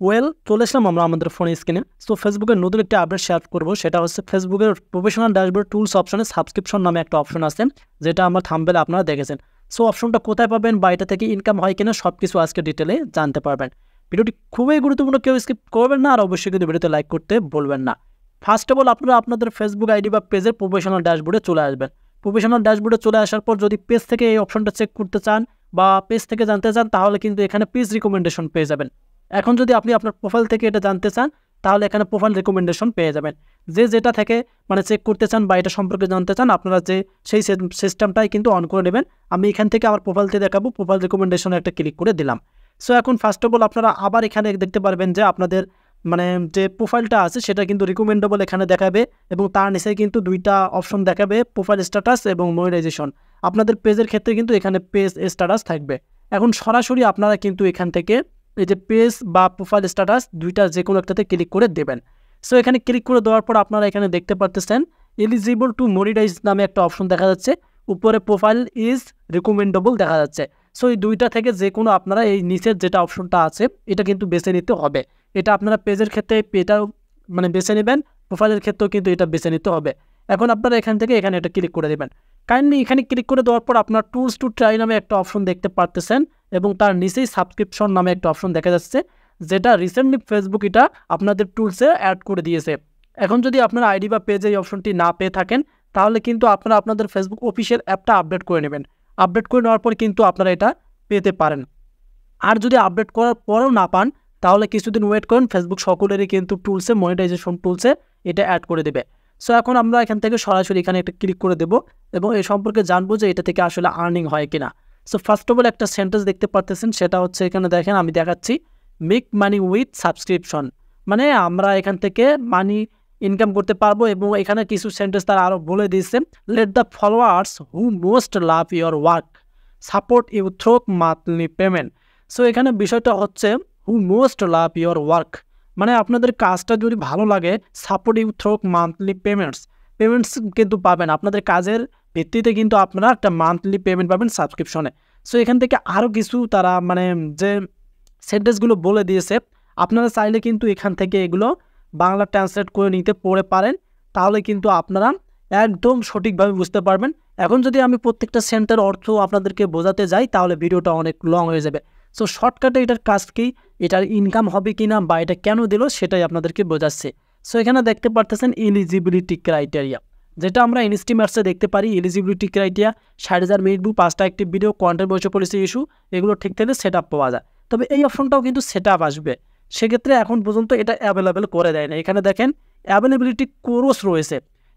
চলে আসলাম আমরা আমাদের ফোন স্ক্রিনে। সো ফেসবুকের নতুন একটি আপডেট শেয়ার করবো, সেটা হচ্ছে ফেসবুকের প্রফেশনাল ড্যাশবোর্ড টুলস অপশনে সাবস্ক্রিপশন নামে একটা অপশন আছে, যেটা আমার থাম্বনেলে আপনারা দেখেছেন। সো অপশনটা কোথায় পাবেন বা এটা থেকে ইনকাম হয় কিনা সব কিছু আজকে ডিটেলে জানতে পারবেন। ভিডিওটি খুবই গুরুত্বপূর্ণ, কেউ স্কিপ করবেন না, আর অবশ্যই কিন্তু ভিডিওতে লাইক করতে বলবেন না। ফার্স্ট অফ অল আপনারা আপনাদের ফেসবুক আইডি বা পেজের প্রফেশনাল ড্যাশবোর্ডে চলে আসবেন। প্রফেশনাল ড্যাশবোর্ডে চলে আসার পর যদি পেজ থেকে এই অপশনটা চেক করতে চান বা পেজ থেকে জানতে চান, তাহলে কিন্তু এখানে পেজ রিকমেন্ডেশন পেয়ে যাবেন। এখন যদি আপনি আপনার প্রোফাইল থেকে এটা জানতে চান, তাহলে এখানে প্রোফাইল রেকমেন্ডেশন পেয়ে যাবেন। যেটা থেকে চেক করতে চান বা এটা সম্পর্কে জানতে চান, আপনারা সেই সিস্টেমটাই কিন্তু অন করে নেবেন। আমি এখান থেকে আমার প্রোফাইল থেকে দেখাবো, প্রোফাইল রেকমেন্ডেশনে একটা ক্লিক করে দিলাম। সো এখন ফার্স্ট অফ অল আপনারা আবার এখানে দেখতে পারবেন যে আপনাদের যে প্রোফাইলটা আছে সেটা কিন্তু রিকমেন্ডেবল এখানে দেখাবে, এবং তার নিচে কিন্তু দুইটা অপশন দেখাবে, প্রোফাইল স্ট্যাটাস এবং মনিটাইজেশন। আপনাদের পেজের ক্ষেত্রে কিন্তু এখানে পেজ স্ট্যাটাস থাকবে। এখন সরাসরি আপনারা কিন্তু এখান থেকে এই যে পেজ বা প্রোফাইল স্ট্যাটাস দুইটা যে কোনো একটাতে ক্লিক করে দেবেন। সো এখানে ক্লিক করে দেওয়ার পর আপনারা এখানে দেখতে পারতেছেন এলিজিবল টু মনিটাইজ নামে একটা অপশন দেখা যাচ্ছে, উপরে প্রোফাইল ইজ রিকমেন্ডেবল দেখা যাচ্ছে। সো এই দুইটা থেকে যে কোনো আপনারা এই নিচের যেটা অপশনটা আছে এটা কিন্তু বেছে নিতে হবে। এটা আপনারা পেজের ক্ষেত্রে এটা বেছে নেবেন, প্রোফাইলের ক্ষেত্রেও কিন্তু এটা বেছে নিতে হবে। এখন আপনারা এখান থেকে এখানে এটা ক্লিক করে দেবেন। কাইন্ডলি এখানে ক্লিক করে দেওয়ার পর আপনার টুলস টু ট্রাই নামে একটা অপশন দেখতে পারতেছেন, এবং তার নিচেই সাবস্ক্রিপশন নামে একটা অপশন দেখা যাচ্ছে, যেটা রিসেন্টলি ফেসবুক এটা আপনাদের টুলসে অ্যাড করে দিয়েছে। এখন যদি আপনার আইডি বা পেজে এই অপশনটি না পেয়ে থাকেন, তাহলে কিন্তু আপনারা আপনাদের ফেসবুক অফিসিয়াল অ্যাপটা আপডেট করে নেবেন। আপডেট করে নেওয়ার পর কিন্তু আপনারা এটা পেতে পারেন। আর যদি আপডেট করার পরেও না পান, তাহলে কিছুদিন ওয়েট করেন, ফেসবুক সকলেরই কিন্তু টুলসে মনিটাইজেশন টুলসে এটা অ্যাড করে দেবে। সো এখন আমরা এখান থেকে সরাসরি এখানে একটা ক্লিক করে দেব এবং এই সম্পর্কে জানবো যে এটা থেকে আসলে আর্নিং হয় কিনা। সো ফার্স্ট অফ অল একটা সেন্টেন্স দেখতে পারতেছেন, সেটা হচ্ছে এখানে দেখেন আমি দেখাচ্ছি, মেক মানি উইথ সাবস্ক্রিপশন, আমরা এখান থেকে মানি ইনকাম করতে পারবো। এবং এখানে কিছু সেন্টেন্স তারা আরও বলে দিয়েছে, let the followers who most love your work support you through monthly payment. So এখানে বিষয়টা হচ্ছে who most love your work, আপনাদের কাজটা যদি ভালো লাগে, support you through monthly payments কিন্তু পাবেন। আপনাদের কাজের ভিত্তিতে কিন্তু আপনারা একটা মান্থলি পেমেন্ট পাবেন সাবস্ক্রিপশনে। সো এখান থেকে আরও কিছু তারা যে সেন্টেন্সগুলো বলে দিয়েছে, আপনারা চাইলে কিন্তু এখান থেকে এগুলো বাংলা ট্রান্সলেট করে নিতে পড়ে পারেন, তাহলে কিন্তু আপনারা একদম সঠিকভাবে বুঝতে পারবেন। এখন যদি আমি প্রত্যেকটা সেন্টের অর্থ আপনাদেরকে বোঝাতে যাই, তাহলে ভিডিওটা অনেক লং হয়ে যাবে। সো শর্টকাটে এটার কাজ কি, এটার ইনকাম হবে কি না বা এটা কেন দিল সেটাই আপনাদেরকে বোঝাচ্ছে। সো এখানে দেখতে পারতেছেন এলিজিবিলিটি ক্রাইটেরিয়া, যেটা আমরা ইনস্টিমার্টসে দেখতে পারি। এলিজিবিলিটি ক্রাইটেরিয়া 60,000 মিনিট ভিউ, 5টা অ্যাক্টিভ ভিডিও, কন্টেন্ট বয়স পলিসি ইস্যু, এগুলো ঠিক থেকে সেট আপ পাওয়া যায়। তবে এই অপশনটাও কিন্তু সেট আপ আসবে, সেক্ষেত্রে এখন পর্যন্ত এটা অ্যাভেলেবেল করে দেয় না। এখানে দেখেন অ্যাভেলেবিলিটি কোর্স রয়েছে,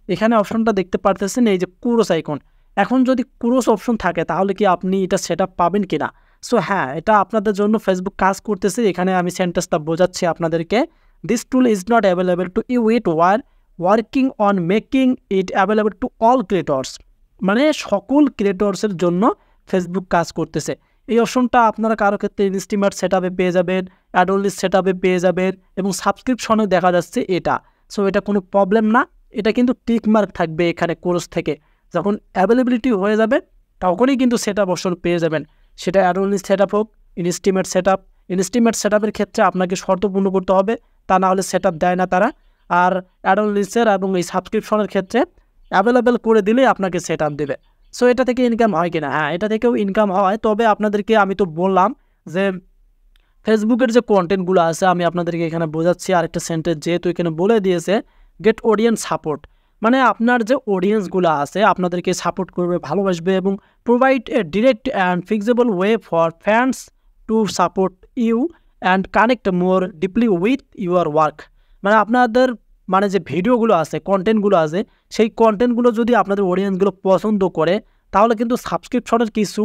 এখানে অপশনটা দেখতে পারতেছেন এই যে কোর্স আইকন। এখন যদি কোর্স অপশন থাকে, তাহলে কি আপনি এটা সেট আপ পাবেন কিনা? সো হ্যাঁ, এটা আপনাদের জন্য ফেসবুক কাজ করতেছে। এখানে আমি সেন্টেন্সটা বোঝাচ্ছি আপনাদেরকে, this tool is not available to you it working on making it available to all creators, সকল ক্রিয়েটর্সের জন্য ফেসবুক কাজ করতেছে। এই অপশনটা আপনারা কারো ক্ষেত্রে ইনস্টিমার্ট সেট আপে পেয়ে যাবেন, অ্যাডোলিস সেট আপে পেয়ে যাবেন, এবং সাবস্ক্রিপশনে দেখা যাচ্ছে এটা। সো এটা কোনো প্রবলেম না, এটা কিন্তু টিক মার্ক থাকবে এখানে কোর্স থেকে। যখন অ্যাভেলেবিলিটি হয়ে যাবে তখনই কিন্তু সেট আপ অপশন পেয়ে যাবেন, সেটা অ্যাডোলিস সেট আপ হোক, ইনস্টিমেট সেট আপের ক্ষেত্রে আপনাকে শর্ত পূর্ণ করতে হবে, তা না হলে সেট আপ দেয় না তারা। আর অ্যাডোলিসের এবং এই সাবস্ক্রিপশনের ক্ষেত্রে অ্যাভেলেবেল করে দিলেই আপনাকে সেট আপ দেবে। সো এটা থেকে ইনকাম হয় কিনা, হ্যাঁ এটা থেকেও ইনকাম হয়। তবে আপনাদেরকে আমি তো বললাম যে ফেসবুকের যে কন্টেন্টগুলো আছে আমি আপনাদেরকে এখানে বোঝাচ্ছি। আরেকটা সেন্টেন্স যেহেতু এখানে বলে দিয়েছে, গেট অডিয়েন্স সাপোর্ট, আপনার যে অডিয়েন্সগুলো আছে আপনাদেরকে সাপোর্ট করবে, ভালোবাসবে, এবং provide a direct and fixable way for fans to support you and connect more deeply with your work. আপনাদের যে ভিডিওগুলো আছে, কন্টেন্টগুলো আছে, সেই কন্টেন্টগুলো যদি আপনাদের অডিয়েন্সগুলো পছন্দ করে, তাহলে কিন্তু সাবস্ক্রিপশনের কিছু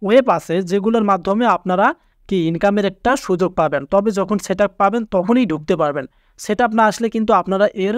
ওয়েব আছে যেগুলোর মাধ্যমে আপনারা কি ইনকামের একটা সুযোগ পাবেন। তবে যখন সেট আপ পাবেন তখনই ঢুকতে পারবেন, সেট আপ না আসলে কিন্তু আপনারা এর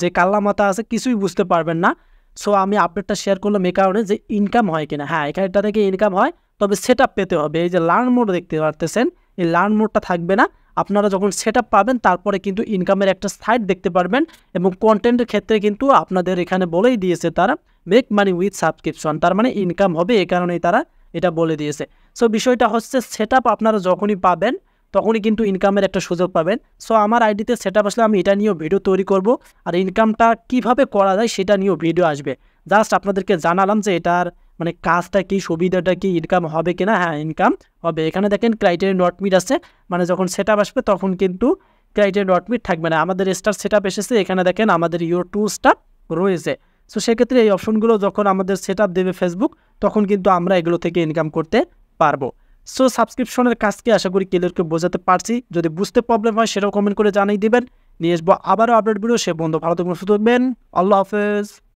যে কাল্লামাতা আছে কিছুই বুঝতে পারবেন না। সো আমি আপডেটটা শেয়ার করলাম এই কারণে যে ইনকাম হয় কিনা, হ্যাঁ এখানটা থেকে ইনকাম হয়, তবে সেট আপ পেতে হবে। এই যে লার্ন মোড দেখতে পারতেছেন, এই লার্ন মোডটা থাকবে না, আপনারা যখন সেট আপ পাবেন তারপরে কিন্তু ইনকামের একটা সাইট দেখতে পারবেন। এবং কন্টেন্টের ক্ষেত্রে কিন্তু আপনাদের এখানে বলেই দিয়েছে তারা, মেক মানি উইথ সাবস্ক্রিপশন, তার ইনকাম হবে, এই কারণেই তারা এটা বলে দিয়েছে। সো বিষয়টা হচ্ছে সেট আপ আপনারা যখনই পাবেন তখনই কিন্তু ইনকামের একটা সুযোগ পাবেন। সো আমার আইডিতে সেটআপ আসলে আমি এটা নিয়েও ভিডিও তৈরি করব, আর ইনকামটা কিভাবে করা যায় সেটা নিয়েও ভিডিও আসবে। জাস্ট আপনাদেরকে জানালাম যে এটার মানে কাজটা কি, সুবিধাটা কি, ইনকাম হবে কিনা। হ্যাঁ, ইনকাম হবে। এখানে দেখেন ক্রাইটেরিয়া নট মিট আছে, মানে যখন সেটআপ আসবে তখন কিন্তু ক্রাইটেরিয়া নট মিট থাকবে না। আমাদের স্টার সেটআপ এসেছে, এখানে দেখেন আমাদের ইউর টুলসটা রয়েছে। সো সেক্ষেত্রে এই অপশনগুলো যখন আমাদের সেটআপ দেবে ফেসবুক, তখন কিন্তু আমরা এগুলো থেকে ইনকাম করতে পারবো। সো সাবস্ক্রিপশনের কাজকে আশা করি ক্লিয়ারকে বোঝাতে পারছি। যদি বুঝতে প্রবলেম হয় সেটাও কমেন্ট করে জানিয়ে দিবেন। নিয়ে আসবো আবারও আপডেট ভিডিও। সে বন্ধু ভালো থাকবেন, সুস্থ থাকবেন। আল্লাহ হাফেজ।